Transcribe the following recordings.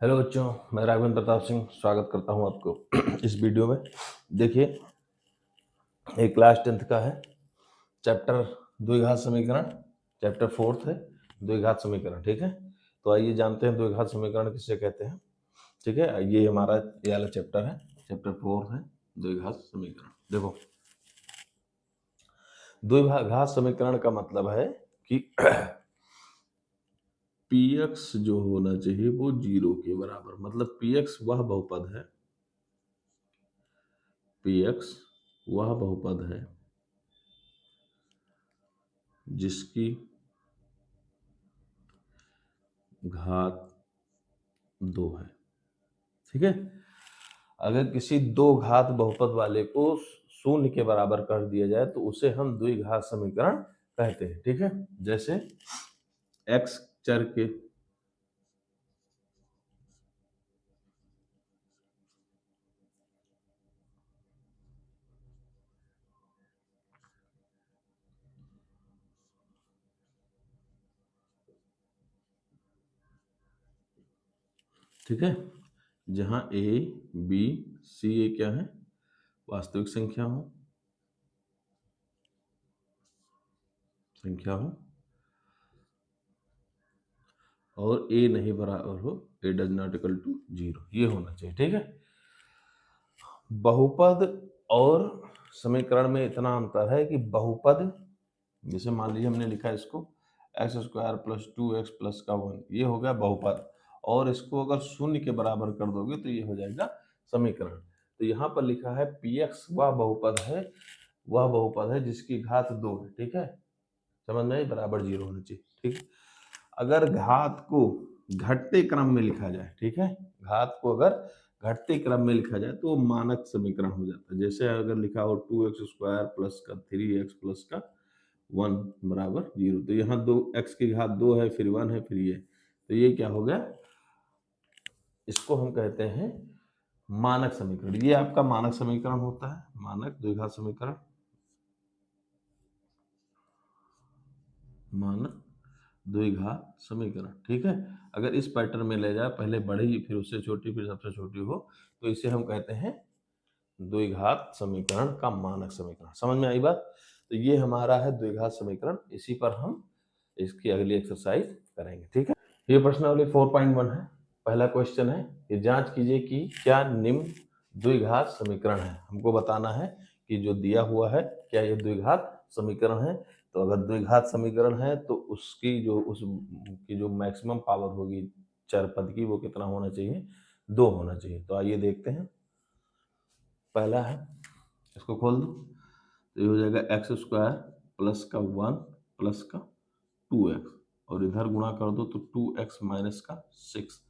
Hello बच्चों, मैं राघवेंद्र प्रताप सिंह स्वागत करता हूं आपको इस वीडियो में। देखिए, एक क्लास 10th का है चैप्टर द्विघात समीकरण, चैप्टर 4th है द्विघात समीकरण। ठीक है, तो आइए जानते हैं द्विघात समीकरण किसे कहते हैं। ठीक है, ये हमारा ये वाला चैप्टर है, चैप्टर 4 है द्विघात समीकरण। देखो, द्विघात समीकरण का मतलब है कि px जो होना चाहिए वो 0 के बराबर, मतलब px वह बहुपद है, px वह बहुपद है जिसकी घात 2 है। ठीक है, अगर किसी दो घात बहुपद वाले को शून्य के बराबर कर दिया जाए तो उसे हम द्विघात समीकरण कहते हैं। ठीक है, जैसे x चर के ठीक है, जहां a b c ये क्या है, वास्तविक संख्या हो और a नहीं बराबर हो, a does not equal to 0, ये होना चाहिए। ठीक है, बहुपद और समीकरण में इतना अंतर है कि बहुपद, जैसे मान लीजिए हमने लिखा इसको x square plus 2x plus का 1, ये हो गया बहुपद, और इसको अगर शून्य के बराबर कर दोगे तो ये हो जाएगा समीकरण। तो यहाँ पर लिखा है px वह बहुपद है जिसकी घात 2 है। ठीक है, समझ में आई, बराबर 0 होना चाहिए। ठीक है, अगर घात को घटते क्रम में लिखा जाए, ठीक है, घात को अगर घटते क्रम में लिखा जाए तो वो मानक समीकरण हो जाता है। जैसे अगर लिखा हो 2x स्क्वायर प्लस का 3x प्लस का 1 बराबर 0, तो यहाँ दो x की घात 2 है, फिर 1 है, फिर ये, तो ये क्या हो गया, इसको हम कहते हैं मानक समीकरण। ये आपका मानक समीकरण होता है, मानक द्विघात समीकरण, मानक द्विघात समीकरण। ठीक है, अगर इस पैटर्न में ले जाए, पहले बड़ी फिर उससे छोटी फिर सबसे छोटी हो, तो इसे हम कहते हैं द्विघात समीकरण का मानक समीकरण। समझ में आई बात? तो ये हमारा है द्विघात समीकरण, इसी पर हम इसकी अगली एक्सरसाइज करेंगे। ठीक है, ये प्रश्नावली 4.1 है। पहला क्वेश्चन है कि जांच कीजिए कि क्या निम्न द्विघात समीकरण है। हमको बताना है कि जो दिया हुआ है क्या ये द्विघात समीकरण है। तो अगर द्विघात समीकरण है तो उसकी जो मैक्सिमम पावर होगी चर पद की, वो कितना होना चाहिए, 2 होना चाहिए। तो आइए देखते हैं। पहला है, इसको खोल दो, तो ये हो जाएगा एक्स स्क्वायर प्लस का 1 प्लस का 2x, और इधर गुणा कर दो तो 2x माइनस का 6।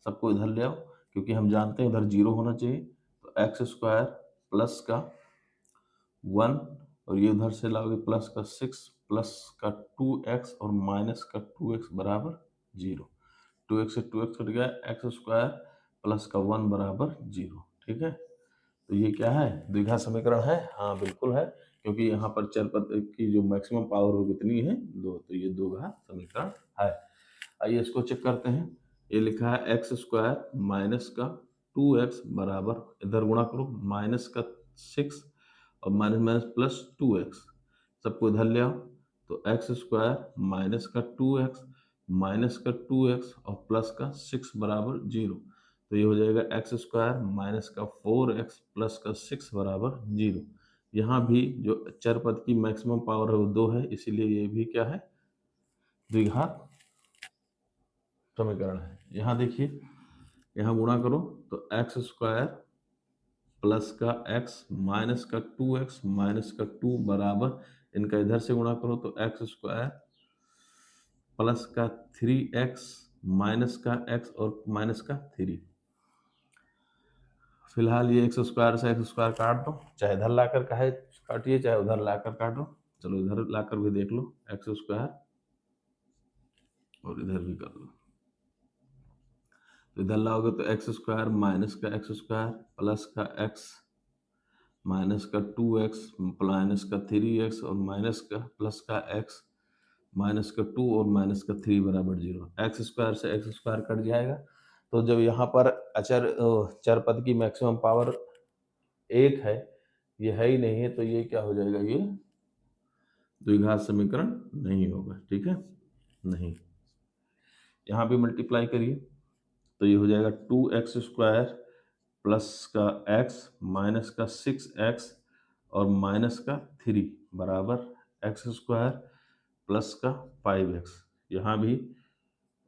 सबको इधर ले आओ, क्योंकि हम जानते हैं इधर 0 होना चाहिए। तो एक्स स्क्वायर प्लस का 1, और ये उधर से लाओगे प्लस का 6 प्लस का 2x और माइनस का 2x बराबर 0। 2x से 2x कट गया, एक्स स्क्वायर प्लस का 1 बराबर 0। ठीक है, तो ये क्या है, द्विघात समीकरण है। हाँ बिल्कुल है, क्योंकि यहाँ पर चर पद की जो मैक्सिमम पावर हो कितनी है, 2, तो ये द्विघात समीकरण है। आइए इसको चेक करते हैं। ये लिखा है एक्स स्क्वायर माइनस का 2x बराबर, इधर गुणा करो, माइनस का 6 और माइनस माइनस प्लस 2x, सबको इधर ले आओ, तो एक्स स्क्वायर माइनस का 2x माइनस का 2x और प्लस का 6 बराबर 0। तो ये हो जाएगा एक्स स्क्वायर माइनस का 4x प्लस का 6 बराबर 0। यहाँ भी जो चर पद की मैक्सिमम पावर है वो 2 है, इसीलिए ये भी क्या है, द्विघात समीकरण है। यहाँ देखिए, यहाँ गुणा करो तो एक्स स्क्वायर प्लस का x माइनस का 2x माइनस का 2 बराबर, इनका इधर से गुणा करो तो एक्स स्क्वायर प्लस का 3x माइनस का x और माइनस का 3। फिलहाल ये एक्स स्क्वायर से एक्स स्क्वायर काट दो, चाहे इधर लाकर काटिए चाहे उधर लाकर काटो। चलो इधर लाकर भी देख लो, एक्स स्क्वायर, और इधर भी कर लो। तो इधर लाओगे तो एक्स स्क्वायर माइनस का एक्स स्क्वायर प्लस का एक्स माइनस का 2x माइनस का 3x और माइनस का प्लस का x माइनस का 2 और माइनस का 3 बराबर 0। एक्स स्क्वायर से एक्स स्क्वायर कट जाएगा, तो जब यहाँ पर चर पद की मैक्सिमम पावर 1 है, ये है ही नहीं है, तो ये क्या हो जाएगा, ये द्विघात समीकरण नहीं होगा, ठीक है, नहीं। यहाँ भी मल्टीप्लाई करिए तो ये हो जाएगा 2x² प्लस का x माइनस का 6x और माइनस का 3 बराबर x² प्लस का 5x। यहाँ भी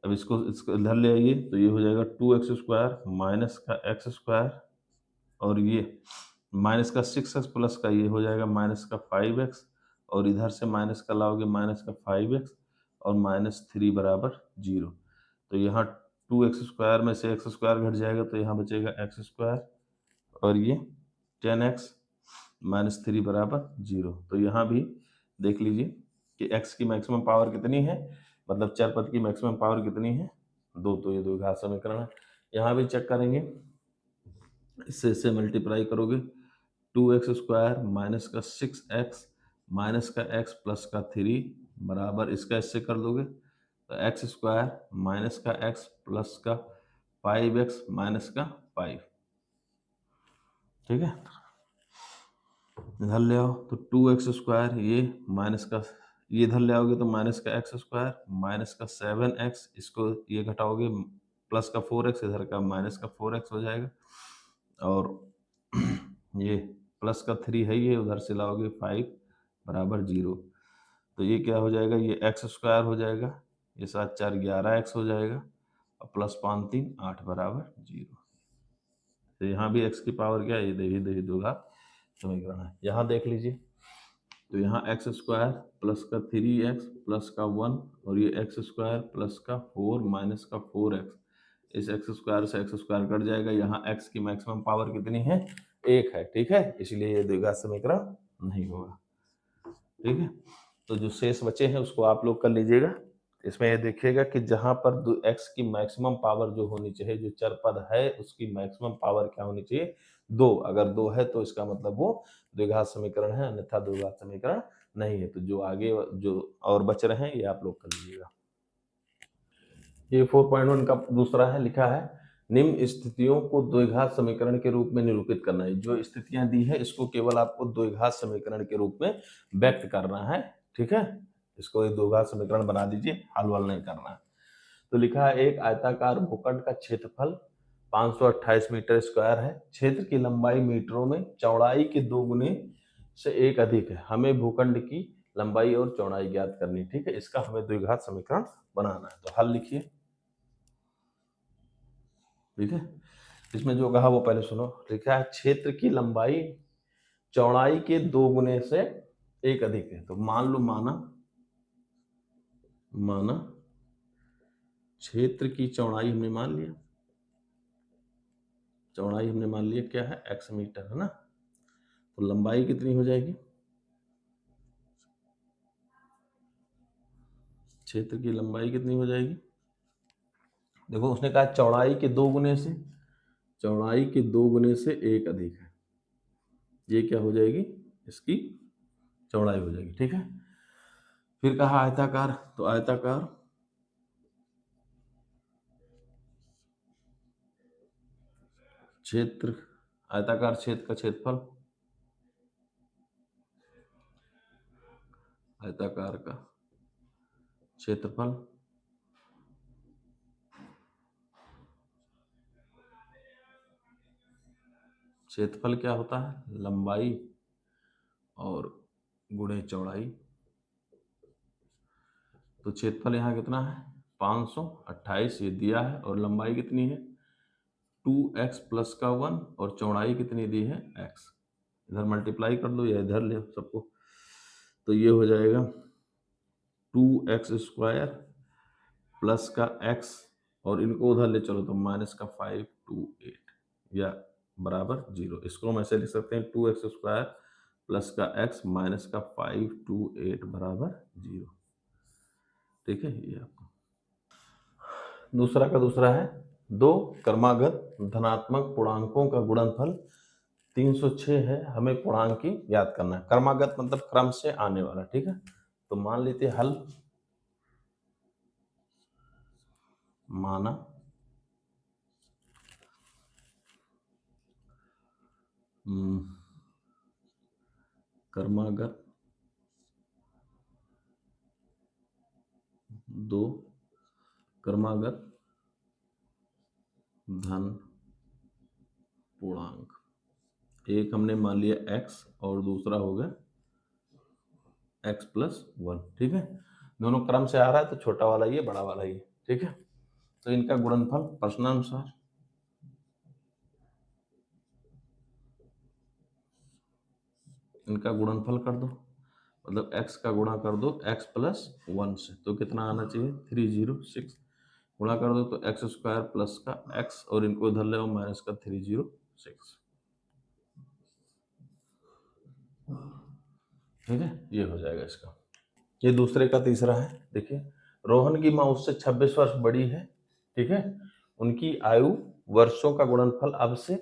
अब इसको इधर ले आइए तो ये हो जाएगा 2x² माइनस का x² और ये माइनस का 6x प्लस का ये हो जाएगा माइनस का 5x और इधर से माइनस का लाओगे माइनस का 5x और माइनस 3 बराबर 0। तो यहाँ 2x² में से x² घट जाएगा तो यहाँ बचेगा x² और ये 10x माइनस 3 बराबर 0। तो यहाँ भी देख लीजिए कि x की मैक्सिमम पावर कितनी है, मतलब चर पद की मैक्सिमम पावर कितनी है, 2। तो ये द्विघात समीकरण है। यहाँ भी चेक करेंगे, इससे मल्टीप्लाई करोगे 2x² माइनस का 6x माइनस का x प्लस का 3 बराबर इसका इससे कर दोगे तो x² माइनस का x प्लस का 5x माइनस का 5, ठीक है। इधर ले आओ तो 2x² ये माइनस का, ये इधर ले आओगे तो माइनस का x² माइनस का 7x, इसको ये घटाओगे प्लस का 4x, इधर का माइनस का 4x हो जाएगा और ये प्लस का 3 है, ये उधर से लाओगे 5 बराबर 0। तो ये क्या हो जाएगा, ये x² हो जाएगा, ये 7 4 11x हो जाएगा और प्लस 5 3 8 बराबर 0। तो यहाँ भी x की पावर क्या है, ये देखिए द्विघात समीकरण है। यहाँ देख लीजिए तो यहाँ x² प्लस का 3x प्लस का 1 और ये x² प्लस का 4 माइनस का 4x, इस x² से x² कट जाएगा। यहाँ x की मैक्सिमम पावर कितनी है, 1 है, ठीक है, इसलिए ये द्विघात समीकरण नहीं होगा, ठीक है। तो जो शेष बचे हैं उसको आप लोग कर लीजिएगा। इसमें ये देखिएगा कि जहां पर x की मैक्सिमम पावर जो होनी चाहिए, जो चर पद है उसकी मैक्सिमम पावर क्या होनी चाहिए, 2। अगर 2 है तो इसका मतलब वो द्विघात समीकरण है, अन्यथा द्विघात समीकरण नहीं है। तो जो आगे जो और बच रहे हैं ये आप लोग कर लीजिएगा। ये 4.1 का दूसरा है, लिखा है निम्न स्थितियों को द्विघात समीकरण के रूप में निरूपित करना है। जो स्थितियां दी है इसको केवल आपको द्विघात समीकरण के रूप में व्यक्त करना है, ठीक है। इसको एक द्विघात समीकरण बना दीजिए, हल वल नहीं करना है। तो लिखा है एक आयताकार भूखंड का क्षेत्रफल 528 मीटर स्क्वायर है, क्षेत्र की लंबाई मीटरों में, चौड़ाई के 2 गुने से 1 अधिक है। हमें भूखंड की लंबाई और चौड़ाई ज्ञात करनी, ठीक है। इसका हमें द्विघात समीकरण बनाना है। तो हल लिखिए, ठीक है। इसमें जो कहा वो पहले सुनो। लिखा है क्षेत्र की लंबाई चौड़ाई के 2 गुने से 1 अधिक है। तो मान लो माना क्षेत्र की चौड़ाई हमने मान लिया, चौड़ाई हमने मान लिया क्या है, x मीटर है ना। तो लंबाई कितनी हो जाएगी, क्षेत्र की लंबाई कितनी हो जाएगी, देखो उसने कहा चौड़ाई के 2 गुने से, चौड़ाई के 2 गुने से 1 अधिक है, ये क्या हो जाएगी, इसकी चौड़ाई हो जाएगी, ठीक है। फिर कहा आयताकार, तो आयताकार क्षेत्र, आयताकार क्षेत्र का क्षेत्रफल, आयताकार का क्षेत्रफल क्षेत्रफल क्या होता है, लंबाई और गुणे चौड़ाई। तो क्षेत्रफल यहाँ कितना है 528 ये दिया है और लंबाई कितनी है 2x प्लस का 1 और चौड़ाई कितनी दी है x। इधर मल्टीप्लाई कर लो या इधर ले सबको, तो ये हो जाएगा 2x² प्लस का x और इनको उधर ले चलो तो माइनस का 528 या बराबर 0। इसको हम ऐसे लिख सकते हैं 2x² प्लस का x माइनस का 528 बराबर 0, ठीक है। ये आपको दूसरा का दूसरा है, 2 क्रमागत धनात्मक पूर्णांकों का गुणनफल 306 है, हमें पूर्णांक याद करना है। क्रमागत मतलब क्रम से आने वाला, ठीक है। तो मान लेते हैं हल, माना कर्मागत 2 कर्मागत धन पूर्णांक। एक हमने मान लिया x और दूसरा हो गया x+1। ठीक है, दोनों क्रम से आ रहा है तो छोटा वाला ये, बड़ा वाला ये। ठीक है, तो इनका गुणनफल प्रश्नानुसार इनका गुणनफल कर दो, मतलब x का गुणा कर दो x+1 से, तो कितना आना चाहिए 306। गुणा कर दो तो x² प्लस का x और इनको इधर ले आओ माइनस का 306। ठीक है, ये हो जाएगा इसका। ये दूसरे का तीसरा है। देखिए, रोहन की माँ उससे 26 वर्ष बड़ी है। ठीक है, उनकी आयु वर्षों का गुणनफल अब से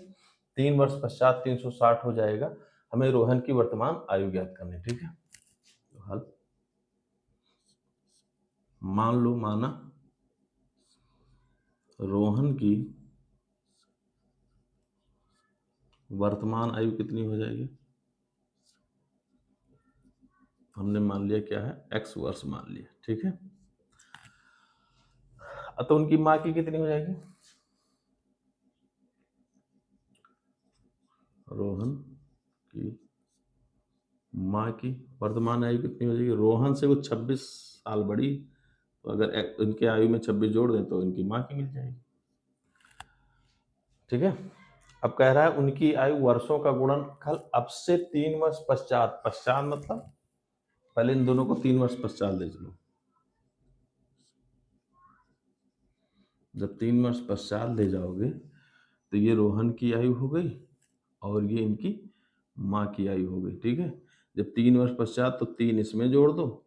3 वर्ष पश्चात 360 हो जाएगा। हमें रोहन की वर्तमान आयु ज्ञात करनी। ठीक है, तो हल मान लो, माना रोहन की वर्तमान आयु कितनी हो जाएगी, हमने मान लिया क्या है x वर्ष मान लिया। ठीक है, तो उनकी माँ की कितनी हो जाएगी, रोहन की माँ की वर्तमान आयु कितनी हो जाएगी, रोहन से वो 26 साल बड़ी, तो अगर इनके आयु में 26 जोड़ दें तो इनकी माँ की मिल जाएगी। ठीक है, अब कह रहा है उनकी आयु वर्षों का गुणनफल अब से 3 वर्ष पश्चात। पश्चात मतलब पहले इन दोनों को 3 वर्ष पश्चात ले चलो। जब 3 वर्ष पश्चात ले जाओगे तो ये रोहन की आयु हो गई और ये इनकी माँ की आयु हो गई। ठीक है, जब 3 वर्ष पश्चात तो 3 इसमें जोड़ दो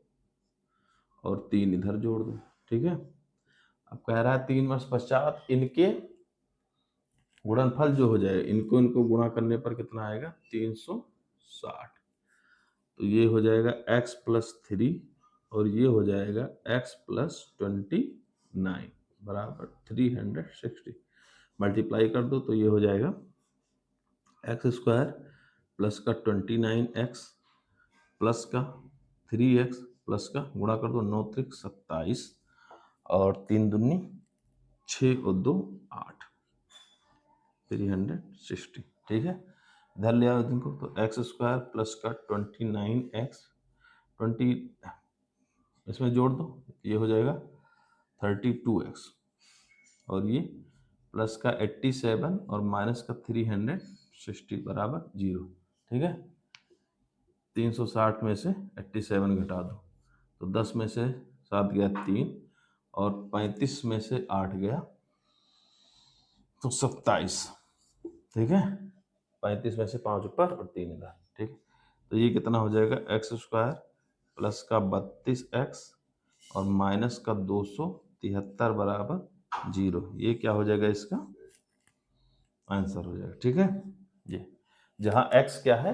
और 3 इधर जोड़ दो। ठीक है, अब कह रहा है 3 वर्ष पश्चात इनके गुणनफल जो हो जाए, इनको गुणा करने पर कितना आएगा 360। तो ये हो जाएगा x+3 और ये हो जाएगा x+29 बराबर 360। मल्टीप्लाई कर दो तो ये हो जाएगा x² प्लस का 29x प्लस का 3x प्लस का गुणा कर दो 9 त्रिक 27 और 3 दूनी 6 और 2 8 360। ठीक है, इधर ले आओ इनको तो x² प्लस का 29x 20 इसमें जोड़ दो, ये हो जाएगा 32x और ये प्लस का 87 और माइनस का 360 बराबर 0। ठीक है, 360 में से 87 घटा दो तो 10 में से 7 गया 3 और 35 में से 8 गया तो 27। ठीक है, 35 में से 5 ऊपर और 3 इधर। ठीक है, तो ये कितना हो जाएगा x² प्लस का 32x और माइनस का 273 बराबर 0। ये क्या हो जाएगा, इसका आंसर हो जाएगा। ठीक है, ये जहां x क्या है,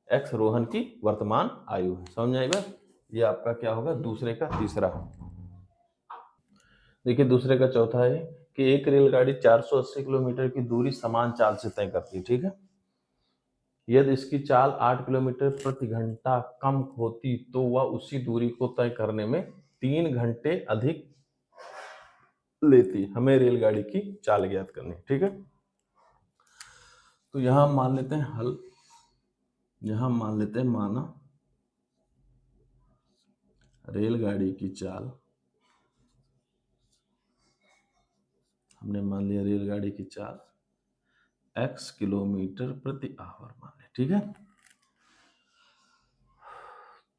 x रोहन की वर्तमान आयु है। समझ आएगा, ये आपका क्या होगा दूसरे का तीसरा। देखिए दूसरे का चौथा है कि एक रेलगाड़ी 480 किलोमीटर की दूरी समान चाल से तय करती है। ठीक है, यदि इसकी चाल 8 किलोमीटर प्रति घंटा कम होती तो वह उसी दूरी को तय करने में 3 घंटे अधिक लेती। हमें रेलगाड़ी की चाल ज्ञात करनी। ठीक है, तो यहां मान लेते हैं हल, यहां मान लेते हैं माना रेलगाड़ी की चाल, हमने मान लिया रेलगाड़ी की चाल x किलोमीटर प्रति आवर मान लिया। ठीक है,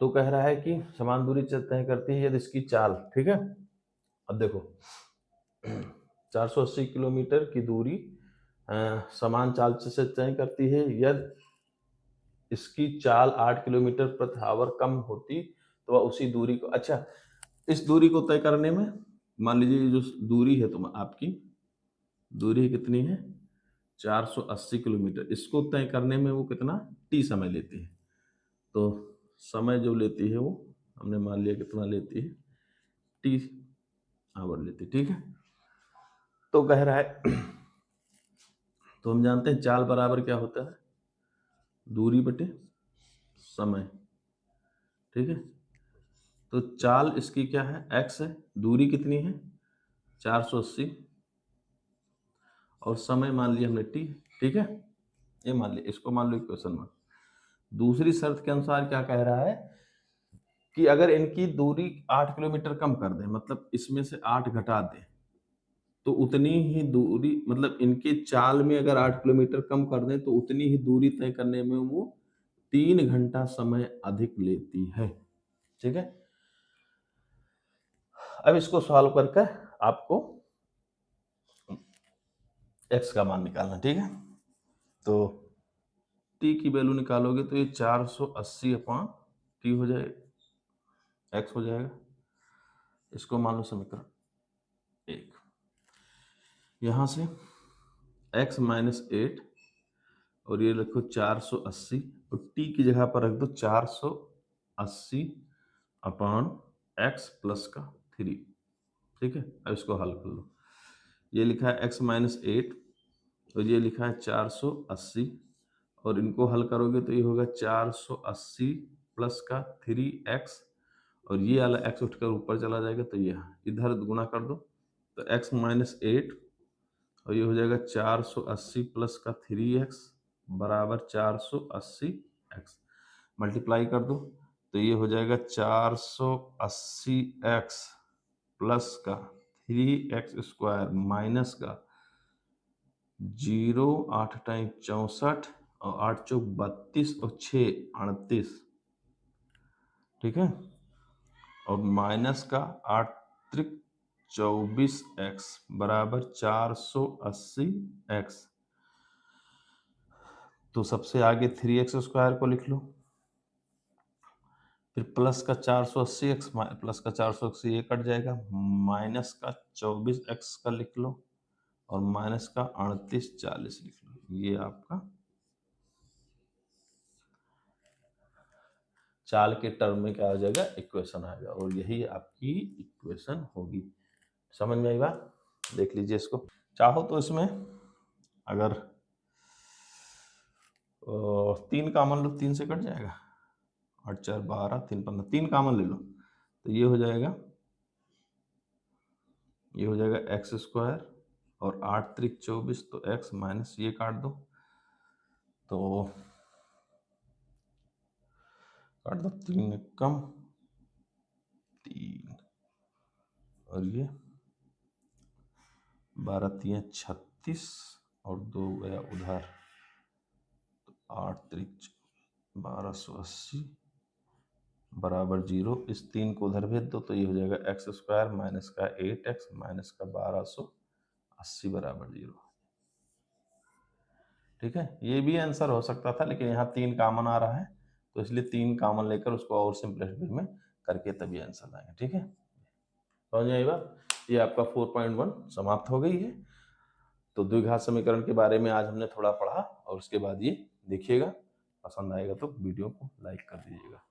तो कह रहा है कि समान दूरी तय करती है यदि इसकी चाल। ठीक है, अब देखो 480 किलोमीटर की दूरी समान चाल से तय करती है यदि इसकी चाल 8 किलोमीटर प्रति आवर कम होती तो वह उसी दूरी को, अच्छा इस दूरी को तय करने में मान लीजिए जो दूरी है तुम आपकी दूरी कितनी है 480 किलोमीटर, इसको तय करने में वो कितना t समय लेती है। तो समय जो लेती है वो हमने मान लिया कितना लेती है t आवर लेती है। ठीक है, तो कह रहा है तो हम जानते हैं चाल बराबर क्या होता है दूरी बटे समय, ठीक है। तो चाल इसकी क्या है, x है, दूरी कितनी है 480 और समय मान लिया हमने t, ठीक है। ये मान लिया, इसको मान लो इक्वेशन में। दूसरी शर्त के अनुसार क्या कह रहा है कि अगर इनकी दूरी 8 किलोमीटर कम कर दें, मतलब इसमें से 8 घटा दें, तो उतनी ही दूरी, मतलब इनके चाल में अगर 8 किलोमीटर कम कर दें तो उतनी ही दूरी तय करने में वो 3 घंटा समय अधिक लेती है, ठीक है। अब इसको सॉल्व करके आपको x का मान निकालना, ठीक है। तो t की वैल्यू निकालोगे तो ये 480 अपॉन t हो जाएगा, x हो जाएगा। इसको मान लो समीकरण 1। यहां से x माइनस 8 और ये रखो 480 और t की जगह पर रख दो 480 अपॉन x प्लस का 3, ठीक है। अब इसको हल कर लो। ये लिखा है x माइनस 8 और ये लिखा है 480 और इनको हल करोगे तो ये होगा 480 प्लस का 3x और ये वाला x उठकर ऊपर चला जाएगा तो ये इधर गुणा कर दो तो x माइनस 8 और ये हो जाएगा 480 प्लस का 3x बराबर 480x, मल्टीप्लाई कर दो तो ये हो जाएगा 480x प्लस का 3x स्क्वायर माइनस का 0, 8 टाइम 64 और 8 चौक 32 और 6 38, ठीक है। और माइनस का 8 त्रिक 24x बराबर 480x। तो सबसे आगे 3x स्क्वायर को लिख लो, फिर प्लस का 480x प्लस का 480 ये कट जाएगा, माइनस का 24x का लिख लो और माइनस का 38 40 लिख लो। ये आपका चाल के टर्म में क्या हो जाएगा, इक्वेशन आएगा और यही आपकी इक्वेशन होगी। समझ में आई बात? देख लीजिए इसको। चाहो तो इसमें अगर 3 कामन लो, 3 से कट जाएगा, 8 4 12 3 15, 3 कामन ले लो तो ये हो जाएगा एक्स स्क्वायर और 8 त्रिक 24 तो x माइनस ये काट दो तो काट दो 3 कम 3 और ये 12 3 36 और 2 गया उधर तो 8 त्रिक 1280 बराबर 0। इस 3 को उधर भेज दो तो ये हो जाएगा एक्स स्क्वायर माइनस का 8x माइनस का 1280 बराबर 0, ठीक है। ये भी आंसर हो सकता था लेकिन यहाँ 3 कामन आ रहा है तो इसलिए 3 कामन लेकर उसको और सिंपलेस्ट वे में करके तभी आंसर आएगा, ठीक है। समझ में आई बात? ये आपका 4.1 समाप्त हो गई है। तो द्विघात समीकरण के बारे में आज हमने थोड़ा पढ़ा और उसके बाद ये देखिएगा, पसंद आएगा तो वीडियो को लाइक कर दीजिएगा।